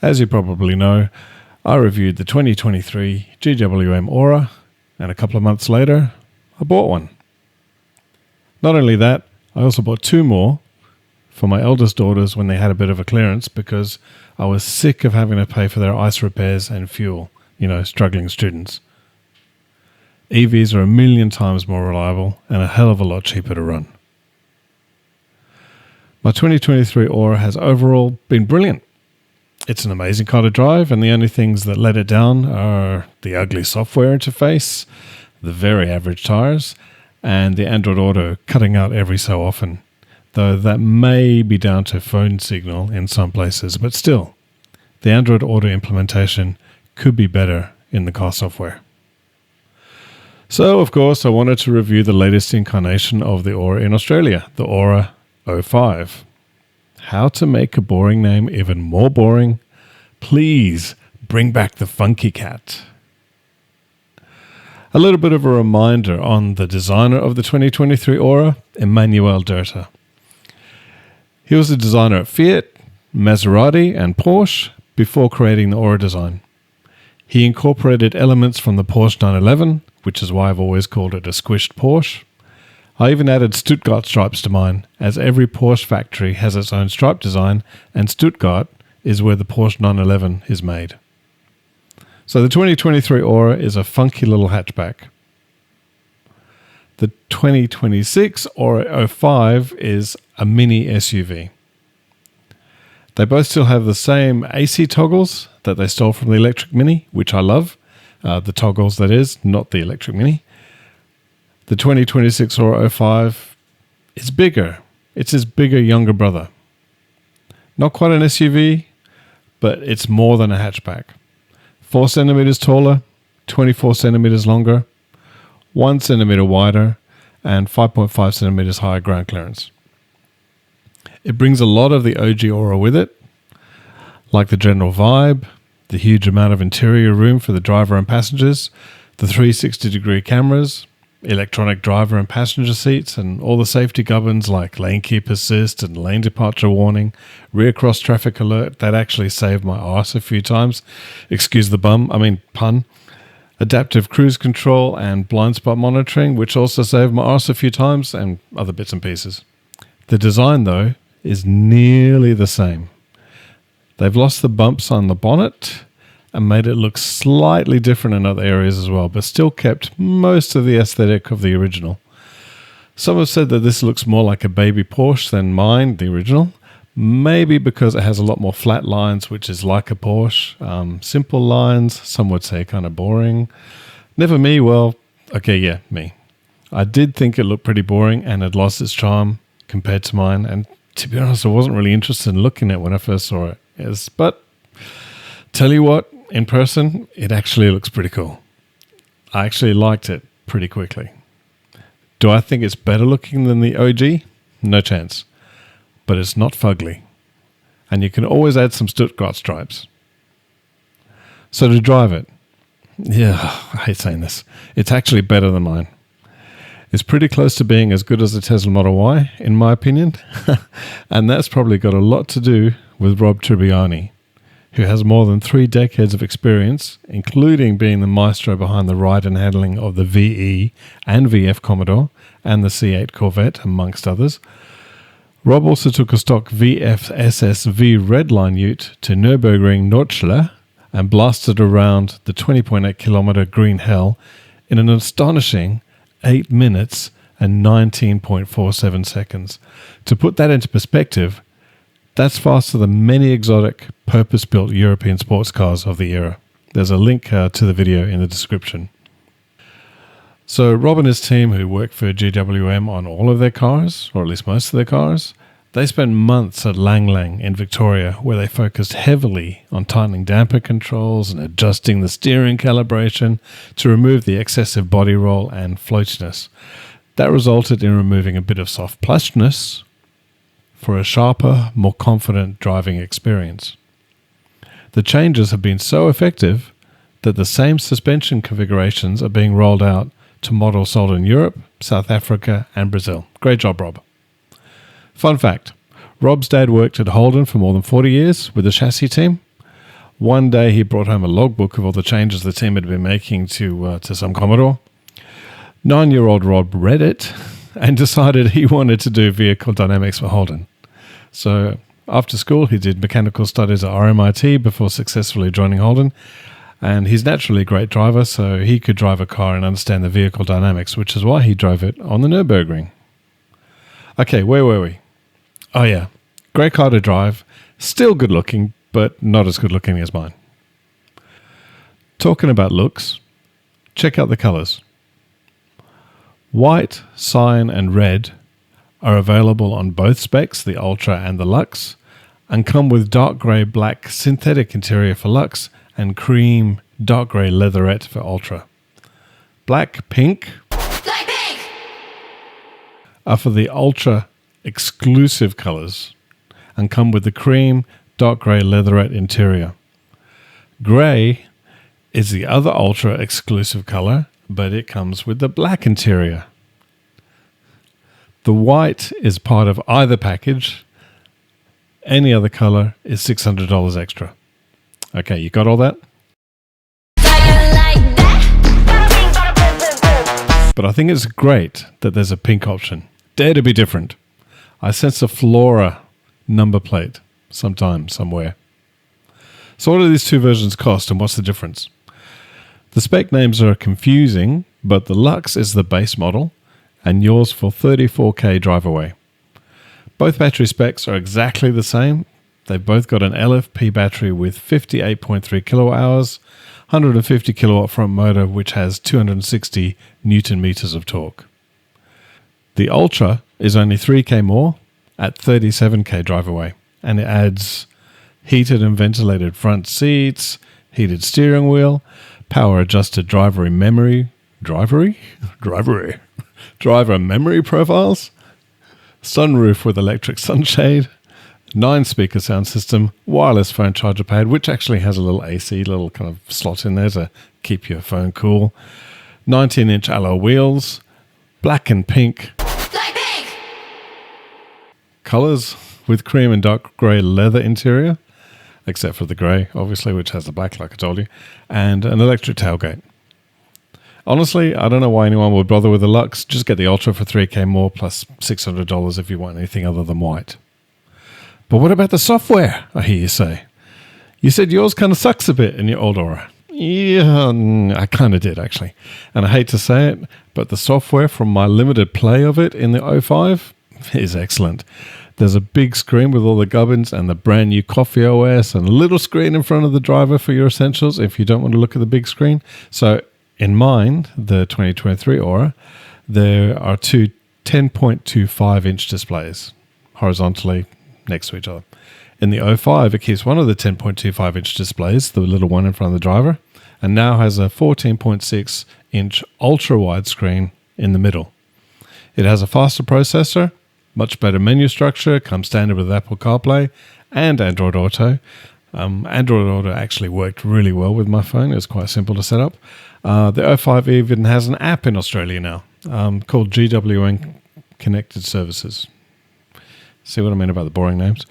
As you probably know, I reviewed the 2023 GWM Ora, and a couple of months later, I bought one. Not only that, I also bought two more for my eldest daughters when they had a bit of a clearance because I was sick of having to pay for their ice repairs and fuel, struggling students. EVs are 1,000,000 times more reliable and a hell of a lot cheaper to run. My 2023 Ora has overall been brilliant. It's an amazing car to drive, and the only things that let it down are the ugly software interface, the very average tyres, and the Android Auto cutting out every so often, though that may be down to phone signal in some places, but still, the Android Auto implementation could be better in the car software. So, of course, I wanted to review the latest incarnation of the Ora in Australia, the Ora 05. How to make a boring name even more boring? Please bring back the funky cat. A little bit of a reminder on the designer of the 2023 Ora, Emanuele Derta. He was the designer at Fiat, Maserati and Porsche before creating the Ora design. He incorporated elements from the Porsche 911, which is why I've always called it a squished Porsche. I even added Stuttgart stripes to mine, as every Porsche factory has its own stripe design, and Stuttgart is where the Porsche 911 is made. So the 2023 Ora is a funky little hatchback. The 2026 Ora 05 is a mini SUV. They both still have the same AC toggles that they stole from the electric Mini, which I love. The toggles, that is, not the electric Mini. The 2026 Ora 05 is bigger. It's his bigger younger brother. Not quite an SUV, but it's more than a hatchback. 4 centimeters taller, 24 centimeters longer, 1 centimeter wider, and 5.5 centimeters higher ground clearance. It brings a lot of the OG Ora with it, like the general vibe, the huge amount of interior room for the driver and passengers, the 360-degree cameras, electronic driver and passenger seats, and all the safety gubbins like lane keep assist and lane departure warning, rear cross traffic alert that actually saved my arse a few times. Excuse the pun. Adaptive cruise control and blind spot monitoring, which also saved my arse a few times, and other bits and pieces. The design, though, is nearly the same. They've lost the bumps on the bonnet and made it look slightly different in other areas as well, but still kept most of the aesthetic of the original. Some have said that this looks more like a baby Porsche than mine, the original. Maybe because it has a lot more flat lines, which is like a Porsche. Simple lines, some would say kind of boring. Never me, me. I did think it looked pretty boring and had lost its charm compared to mine, and to be honest, I wasn't really interested in looking at it when I first saw it. But tell you what, in person, it actually looks pretty cool. I actually liked it pretty quickly. Do I think it's better looking than the OG? No chance. But it's not fugly. And you can always add some Stuttgart stripes. So to drive it, I hate saying this, it's actually better than mine. It's pretty close to being as good as the Tesla Model Y, in my opinion. And that's probably got a lot to do with Rob Tribbiani, who has more than 3 decades of experience, including being the maestro behind the ride and handling of the VE and VF Commodore and the C8 Corvette, amongst others. Rob also took a stock VF SSV Redline ute to Nurburgring Nordschleife and blasted around the 20.8 kilometer green hell in an astonishing 8 minutes and 19.47 seconds. To put that into perspective, that's faster than many exotic, purpose-built European sports cars of the era. There's a link to the video in the description. So Rob and his team, who work for GWM on all of their cars, or at least most of their cars, they spent months at Lang Lang in Victoria, where they focused heavily on tightening damper controls and adjusting the steering calibration to remove the excessive body roll and floatiness. That resulted in removing a bit of soft plushness for a sharper, more confident driving experience. The changes have been so effective that the same suspension configurations are being rolled out to models sold in Europe, South Africa, and Brazil. Great job, Rob. Fun fact, Rob's dad worked at Holden for more than 40 years with the chassis team. One day he brought home a logbook of all the changes the team had been making to some Commodore. 9-year-old Rob read it and decided he wanted to do vehicle dynamics for Holden. So after school, he did mechanical studies at RMIT before successfully joining Holden. And he's naturally a great driver, so he could drive a car and understand the vehicle dynamics, which is why he drove it on the Nurburgring. Okay, where were we? Oh yeah, great car to drive, still good looking, but not as good looking as mine. Talking about looks, check out the colours. White, cyan and red are available on both specs, the Ultra and the Luxe, and come with dark grey black synthetic interior for Luxe and cream dark grey leatherette for Ultra. Black pink are for the Ultra exclusive colours and come with the cream dark grey leatherette interior. Grey is the other Ultra exclusive colour, but it comes with the black interior. The white is part of either package. Any other colour is $600 extra. Okay, you got all that? But I think it's great that there's a pink option. Dare to be different. I sense a Flora number plate sometime, somewhere. So what do these two versions cost and what's the difference? The spec names are confusing, but the Luxe is the base model and yours for 34k drive away. Both battery specs are exactly the same. They've both got an LFP battery with 58.3 kilowatt hours, 150 kilowatt front motor, which has 260 Newton meters of torque. The Ultra is only 3k more at 37k drive away, and it adds heated and ventilated front seats, heated steering wheel, power adjusted driver memory profiles, sunroof with electric sunshade, 9-speaker sound system, wireless phone charger pad, which actually has a little AC, little kind of slot in there to keep your phone cool, 19-inch alloy wheels, black and pink colours with cream and dark grey leather interior, except for the grey, obviously, which has the black, like I told you, and an electric tailgate. Honestly, I don't know why anyone would bother with the Luxe. Just get the Ultra for 3k more plus $600 if you want anything other than white. But what about the software, I hear you say? You said yours kind of sucks a bit in your old Ora. Yeah, I kind of did, actually. And I hate to say it, but the software from my limited play of it in the 05 is excellent. There's a big screen with all the gubbins and the brand new Coffee OS and a little screen in front of the driver for your essentials if you don't want to look at the big screen. So in mine, the 2023 Ora, there are two 10.25-inch displays horizontally next to each other. In the 05, it keeps one of the 10.25-inch displays, the little one in front of the driver, and now has a 14.6-inch ultra-wide screen in the middle. It has a faster processor, much better menu structure, comes standard with Apple CarPlay and Android Auto. Android Auto actually worked really well with my phone. It was quite simple to set up. The 05 even has an app in Australia now called GWM Connected Services. See what I mean about the boring names?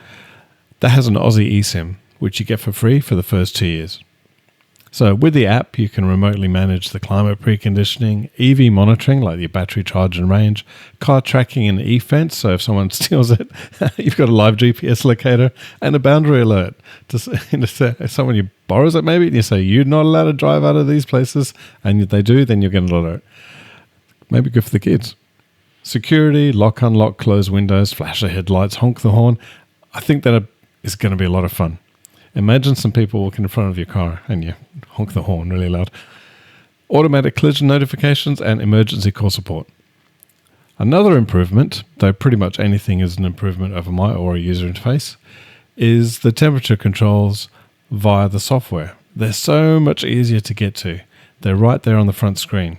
That has an Aussie eSIM, which you get for free for the first 2 years. So with the app, you can remotely manage the climate preconditioning, EV monitoring, like your battery charge and range, car tracking and e-fence, so if someone steals it, you've got a live GPS locator, and a boundary alert. If someone you borrows it maybe, and you say, you're not allowed to drive out of these places, and they do, then you'll get an alert. Maybe good for the kids. Security, lock, unlock, close windows, flash the headlights, honk the horn. I think that is going to be a lot of fun. Imagine some people walking in front of your car and you honk the horn really loud. Automatic collision notifications and emergency call support. Another improvement, though pretty much anything is an improvement over my Ora user interface, is the temperature controls via the software. They're so much easier to get to. They're right there on the front screen.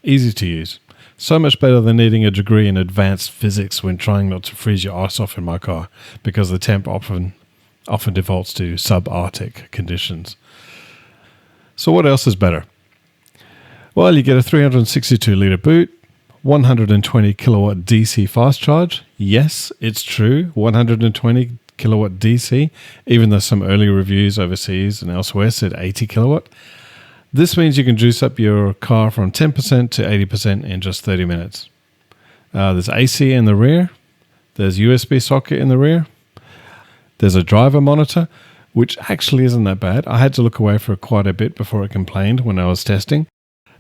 Easy to use. So much better than needing a degree in advanced physics when trying not to freeze your ass off in my car, because the temp often defaults to subarctic conditions. So what else is better? Well, you get a 362-litre boot, 120 kilowatt DC fast charge. Yes, it's true, 120 kilowatt DC, even though some early reviews overseas and elsewhere said 80 kilowatt. This means you can juice up your car from 10% to 80% in just 30 minutes. There's AC in the rear. There's USB socket in the rear. There's a driver monitor, which actually isn't that bad. I had to look away for quite a bit before it complained when I was testing.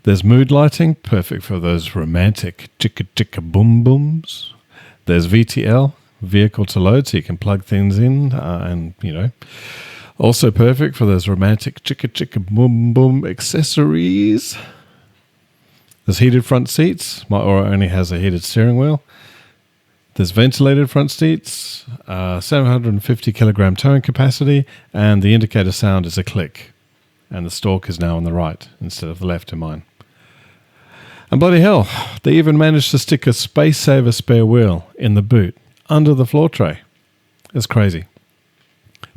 There's mood lighting, perfect for those romantic chicka chicka boom booms. There's VTL, vehicle to load, so you can plug things in and, also perfect for those romantic chicka chicka boom boom accessories. There's heated front seats. My Ora only has a heated steering wheel. There's ventilated front seats, 750 kilogram towing capacity, and the indicator sound is a click. And the stalk is now on the right instead of the left in mine. And bloody hell, they even managed to stick a space saver spare wheel in the boot under the floor tray. It's crazy.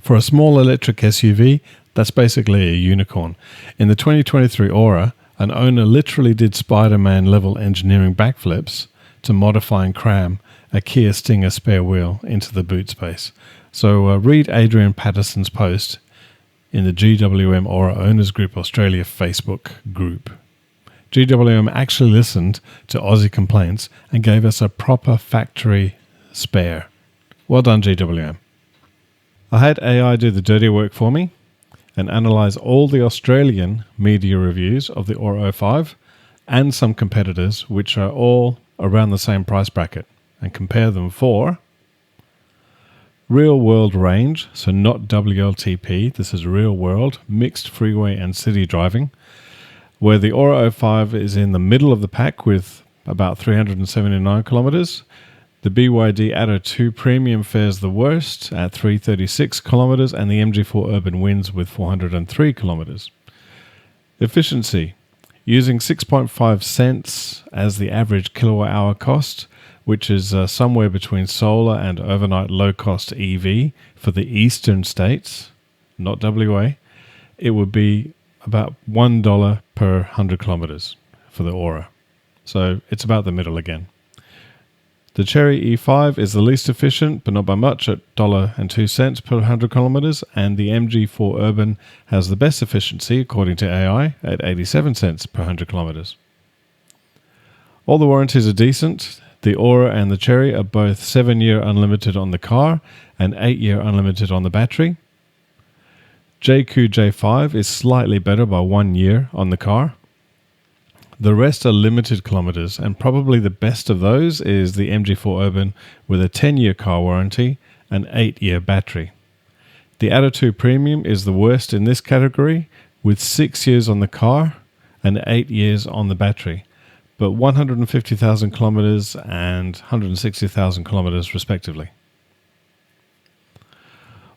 For a small electric SUV, that's basically a unicorn. In the 2023 Ora, an owner literally did Spider-Man level engineering backflips to modify and cram a Kia Stinger spare wheel into the boot space. So read Adrian Patterson's post in the GWM Ora Owners Group Australia Facebook group. GWM actually listened to Aussie complaints and gave us a proper factory spare. Well done, GWM. I had AI do the dirty work for me and analyse all the Australian media reviews of the Ora 05 and some competitors, which are all around the same price bracket, and compare them for real world range, so not WLTP, this is real world, mixed freeway and city driving, where the Ora 05 is in the middle of the pack with about 379 kilometres. The BYD Atto 2 Premium fares the worst at 336 kilometres, and the MG4 Urban wins with 403 kilometres. Efficiency. Using 6.5 cents as the average kilowatt hour cost, which is somewhere between solar and overnight low-cost EV for the eastern states, not WA, it would be about $1 per 100 kilometres for the Ora. So it's about the middle again. The Cherry E5 is the least efficient, but not by much, at $1.02 per 100 kilometres, and the MG4 Urban has the best efficiency, according to AI, at 87 cents per 100 kilometres. All the warranties are decent. The Ora and the Cherry are both 7-year unlimited on the car and 8-year unlimited on the battery. JQ-J5 is slightly better by 1 year on the car. The rest are limited kilometres, and probably the best of those is the MG4 Urban with a 10-year car warranty and 8-year battery. The Atto 2 Premium is the worst in this category, with 6 years on the car and 8 years on the battery, but 150,000 kilometres and 160,000 kilometres respectively.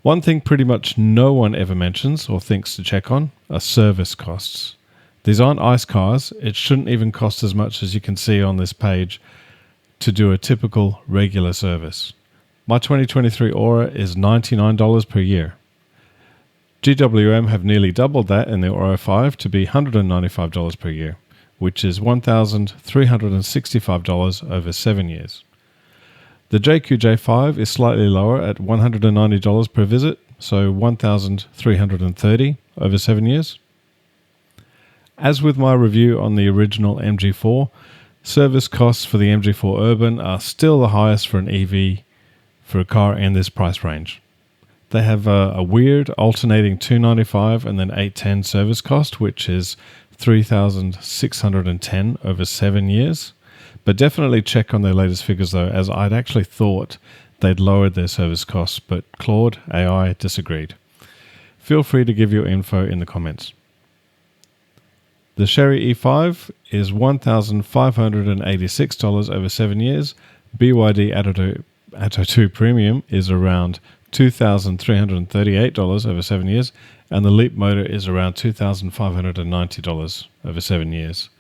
One thing pretty much no one ever mentions or thinks to check on are service costs. These aren't ICE cars. It shouldn't even cost as much as you can see on this page to do a typical regular service. My 2023 Ora is $99 per year. GWM have nearly doubled that in the Ora 5 to be $195 per year, which is $1,365 over 7 years. The JQ-J5 is slightly lower at $190 per visit, so $1,330 over 7 years. As with my review on the original MG4, service costs for the MG4 Urban are still the highest for an EV for a car in this price range. They have a weird alternating $295 and then $810 service cost, which is $3,610 over 7 years. But definitely check on their latest figures though, as I'd actually thought they'd lowered their service costs, but Claude AI disagreed. Feel free to give your info in the comments. The Cherry E5 is $1,586 over 7 years. BYD Atto 2 Premium is around $2,338 over 7 years, and the Leap motor is around $2,590 over 7 years.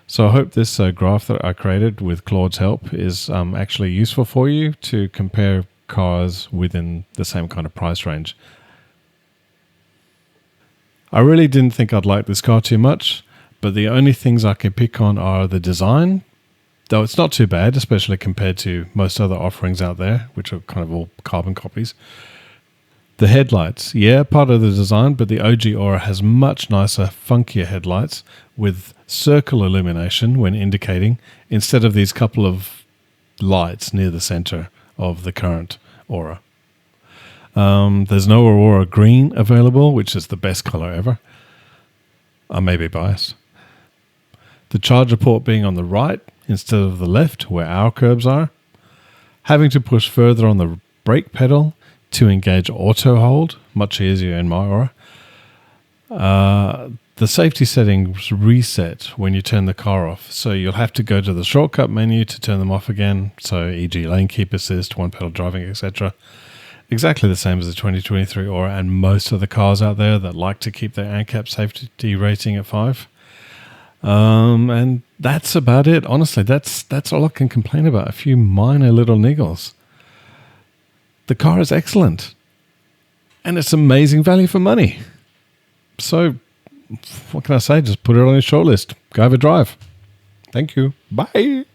So I hope this graph that I created with Claude's help is actually useful for you to compare cars within the same kind of price range. I really didn't think I'd like this car too much, but the only things I can pick on are the design, though it's not too bad, especially compared to most other offerings out there, which are kind of all carbon copies. The headlights, yeah, part of the design, but the OG Ora has much nicer, funkier headlights with circle illumination when indicating, instead of these couple of lights near the center of the current Ora. There's no Aurora Green available, which is the best color ever. I may be biased. The charger port being on the right instead of the left, where our curbs are. Having to push further on the brake pedal to engage auto hold, much easier in my Ora. The safety settings reset when you turn the car off, so you'll have to go to the shortcut menu to turn them off again, so e.g. lane keep assist, one pedal driving, etc. Exactly the same as the 2023 Ora and most of the cars out there that like to keep their ANCAP safety rating at 5. And that's about it. Honestly, that's all I can complain about. A few minor little niggles. The car is excellent. And it's amazing value for money. So, what can I say? Just put it on your shortlist. Go have a drive. Thank you. Bye.